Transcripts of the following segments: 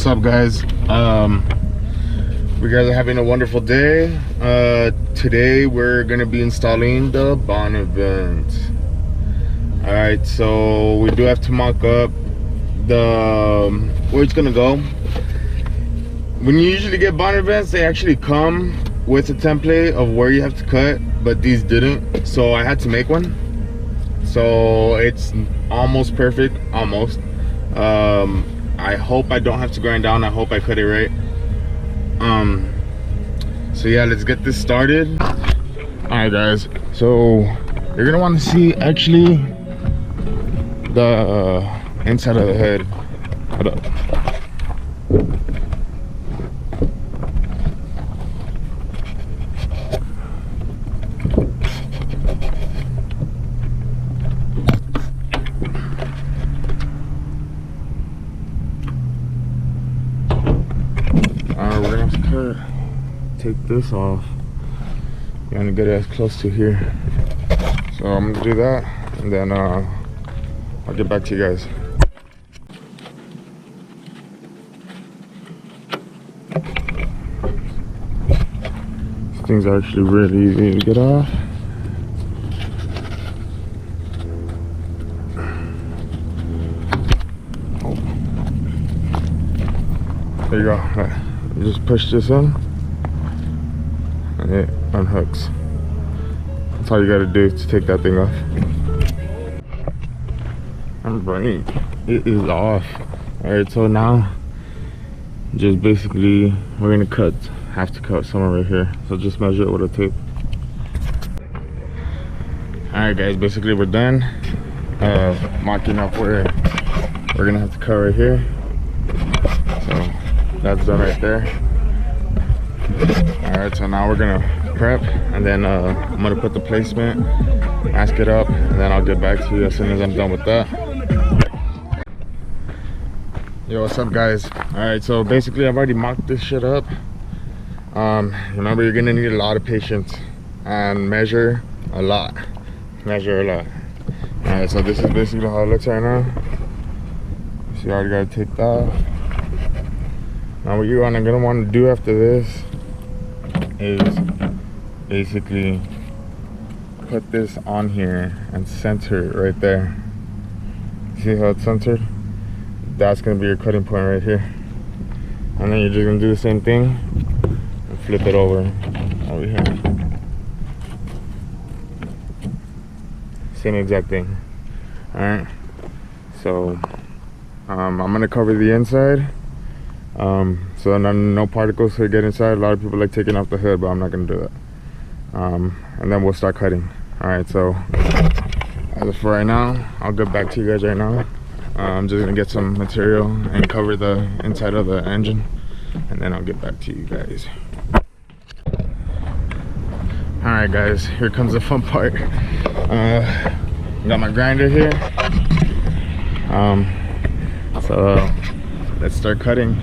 What's up, guys? We guys are having a wonderful day. Today we're gonna be installing the Bonnevent. All right, so we do have to mock up the where it's gonna go. When you usually get Bonnevents, they actually come with a template of where you have to cut, but these didn't, so I had to make one. So it's almost perfect, almost. I hope I don't have to grind down. I hope I cut it right. So yeah, let's get this started. All right, guys, so you're gonna want to see actually the inside of the head. Hold up. We're gonna have to take this off. You're gonna get it as close to here. So I'm gonna do that, and then I'll get back to you guys. This thing's actually really easy to get off. Oh. There you go. You just push this in and it unhooks. That's all you gotta do to take that thing off. I'm burning. It is off. Alright, so now just basically we're gonna have to cut somewhere right here. So just measure it with a tape. Alright, guys, basically we're done marking up where we're gonna have to cut right here. So that's done right there. All right, so now we're gonna prep, and then I'm gonna put the placement, mask it up, and then I'll get back to you as soon as I'm done with that. Yo, what's up, guys? All right, so basically I've already mocked this shit up. Remember, you're gonna need a lot of patience and measure a lot. All right, so this is basically how it looks right now. So you already gotta take that off. Now what you're gonna want to do after this is basically put this on here and center it right there. See how it's centered? That's gonna be your cutting point right here. And then you're just gonna do the same thing and flip it over here. Same exact thing. Alright, so I'm gonna cover the inside. So no particles could get inside. A lot of people like taking off the hood, but I'm not gonna do that. And then we'll start cutting. All right, so as of for right now, I'll get back to you guys right now. I'm just gonna get some material and cover the inside of the engine, and then I'll get back to you guys. All right, guys, here comes the fun part. Got my grinder here. So let's start cutting.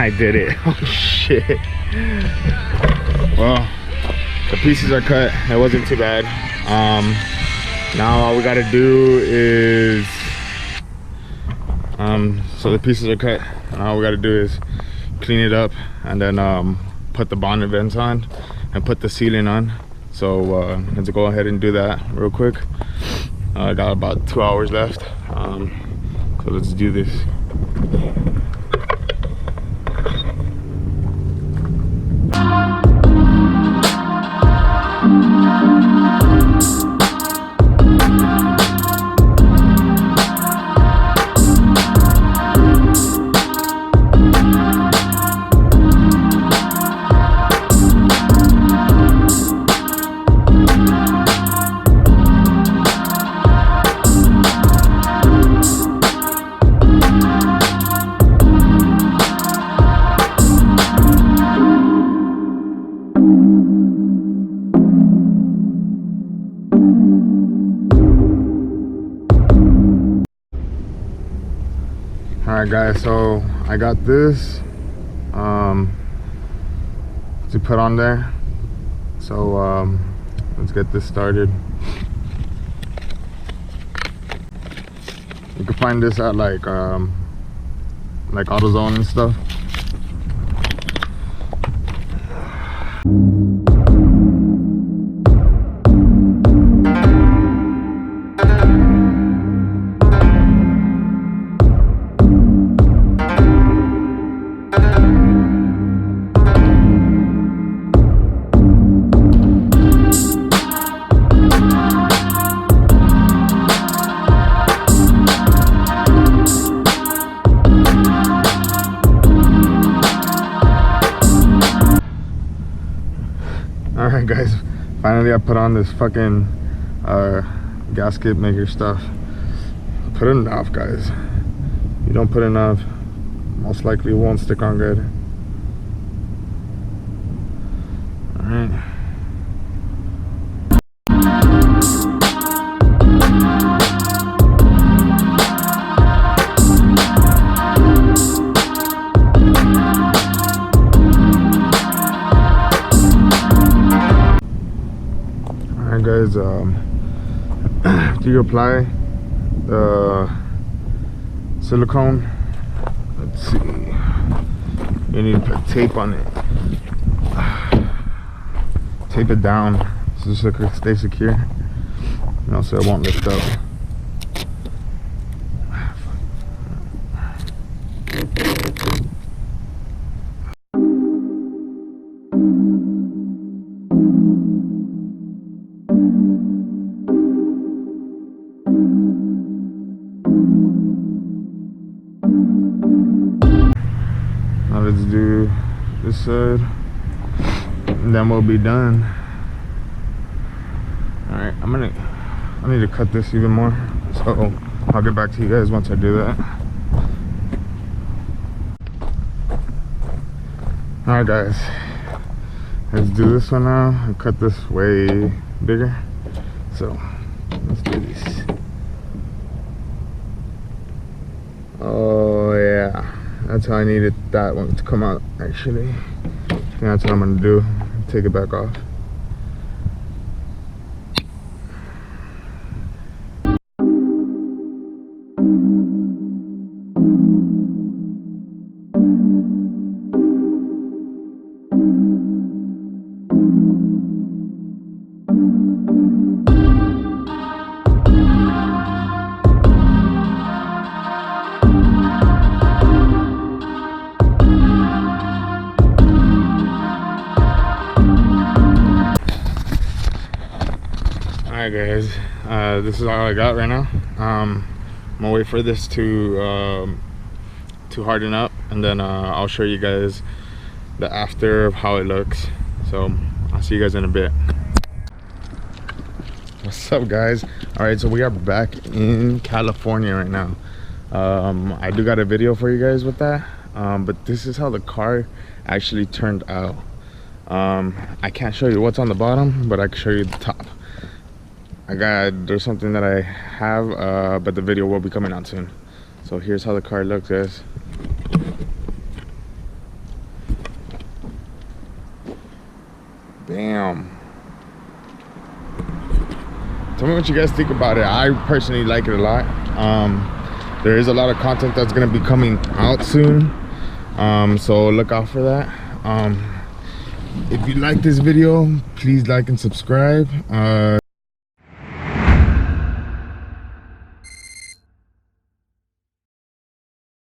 I did it. Oh shit. Well, the pieces are cut. It wasn't too bad. Now all we gotta do is so the pieces are cut. All we gotta do is clean it up, and then put the bonnet vents on and put the ceiling on. So let's go ahead and do that real quick. I got about 2 hours left, so let's do this. Alright guys, so I got this to put on there. So let's get this started. You can find this at like AutoZone and stuff. Alright guys, finally I put on this fucking gasket maker stuff. Put enough, guys. You don't put enough, most likely it won't stick on good. Alright. Guys, after you apply the silicone, let's see, you need to put tape on it. Tape it down so it can stay secure, you know, so it won't lift up. Now let's do this side, and then we'll be done. All right, I need to cut this even more, so I'll get back to you guys once I do that. All right guys, let's do this one now and cut this way bigger. So let's do this. Oh yeah, that's how I needed that one to come out actually. And that's what I'm gonna do, take it back off. Alright guys, this is all I got right now. I'm gonna wait for this to harden up, and then I'll show you guys the after of how it looks. So I'll see you guys in a bit. What's up guys? Alright, so we are back in California right now. I do got a video for you guys with that, but this is how the car actually turned out. I can't show you what's on the bottom, but I can show you the top. There's something that I have, but the video will be coming out soon. So here's how the car looks, guys. Damn. Tell me what you guys think about it. I personally like it a lot. There is a lot of content that's gonna be coming out soon. So look out for that. If you like this video, please like and subscribe.